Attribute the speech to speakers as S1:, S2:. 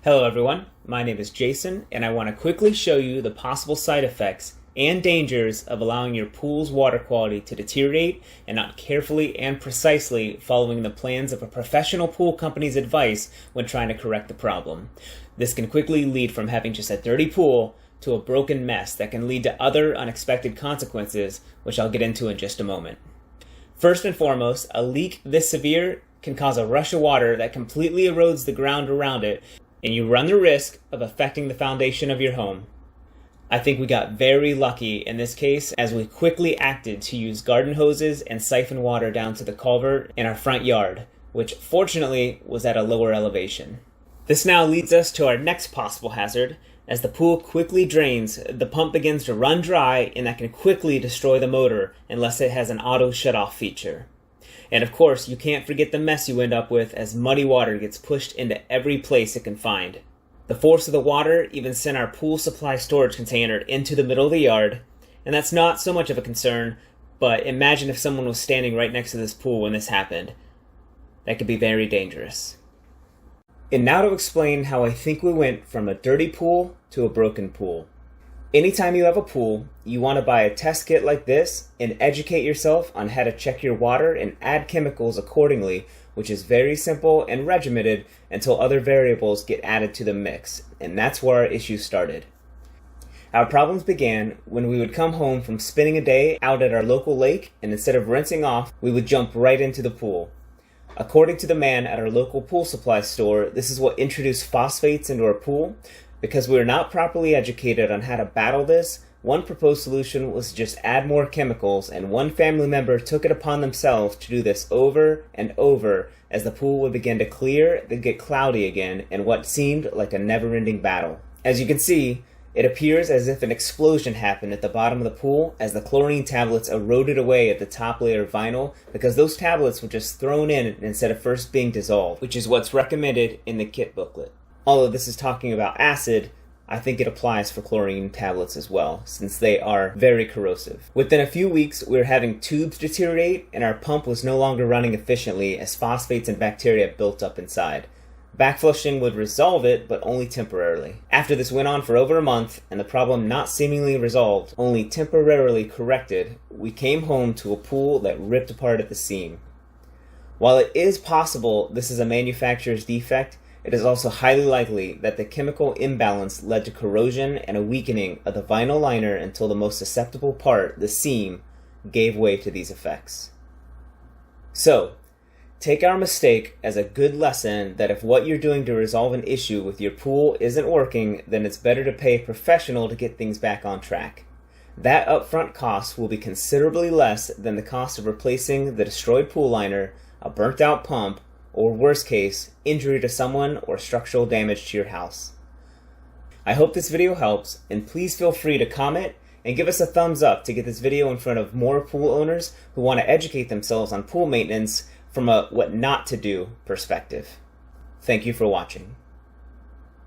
S1: Hello everyone, my name is Jason and I want to quickly show you the possible side effects and dangers of allowing your pool's water quality to deteriorate and not carefully and precisely following the plans of a professional pool company's advice when trying to correct the problem. This can quickly lead from having just a dirty pool to a broken mess that can lead to other unexpected consequences, which I'll get into in just a moment. First and foremost, a leak this severe can cause a rush of water that completely erodes the ground around it, and you run the risk of affecting the foundation of your home. I think we got very lucky in this case as we quickly acted to use garden hoses and siphon water down to the culvert in our front yard, which fortunately was at a lower elevation. This now leads us to our next possible hazard. As the pool quickly drains, the pump begins to run dry, and that can quickly destroy the motor unless it has an auto shut-off feature. And of course, you can't forget the mess you end up with as muddy water gets pushed into every place it can find. The force of the water even sent our pool supply storage container into the middle of the yard, and that's not so much of a concern, but imagine if someone was standing right next to this pool when this happened. That could be very dangerous. And now to explain how I think we went from a dirty pool to a broken pool. Anytime you have a pool, you want to buy a test kit like this and educate yourself on how to check your water and add chemicals accordingly, which is very simple and regimented until other variables get added to the mix, and that's where our issues started. Our problems began when we would come home from spending a day out at our local lake, and instead of rinsing off, we would jump right into the pool. According to the man at our local pool supply store, this is what introduced phosphates into our pool. Because we were not properly educated on how to battle this, one proposed solution was to just add more chemicals, and one family member took it upon themselves to do this over and over as the pool would begin to clear, then get cloudy again, in what seemed like a never-ending battle. As you can see, it appears as if an explosion happened at the bottom of the pool as the chlorine tablets eroded away at the top layer of vinyl, because those tablets were just thrown in instead of first being dissolved, which is what's recommended in the kit booklet. Although this is talking about acid, I think it applies for chlorine tablets as well, since they are very corrosive. Within a few weeks, we were having tubes deteriorate, and our pump was no longer running efficiently as phosphates and bacteria built up inside. Backflushing would resolve it, but only temporarily. After this went on for over a month, and the problem not seemingly resolved, only temporarily corrected, we came home to a pool that ripped apart at the seam. While it is possible this is a manufacturer's defect, it is also highly likely that the chemical imbalance led to corrosion and a weakening of the vinyl liner until the most susceptible part, the seam, gave way to these effects. So, take our mistake as a good lesson that if what you're doing to resolve an issue with your pool isn't working, then it's better to pay a professional to get things back on track. That upfront cost will be considerably less than the cost of replacing the destroyed pool liner, a burnt out pump, or worst case, injury to someone or structural damage to your house. I hope this video helps, and please feel free to comment and give us a thumbs up to get this video in front of more pool owners who want to educate themselves on pool maintenance from a what not to do perspective. Thank you for watching.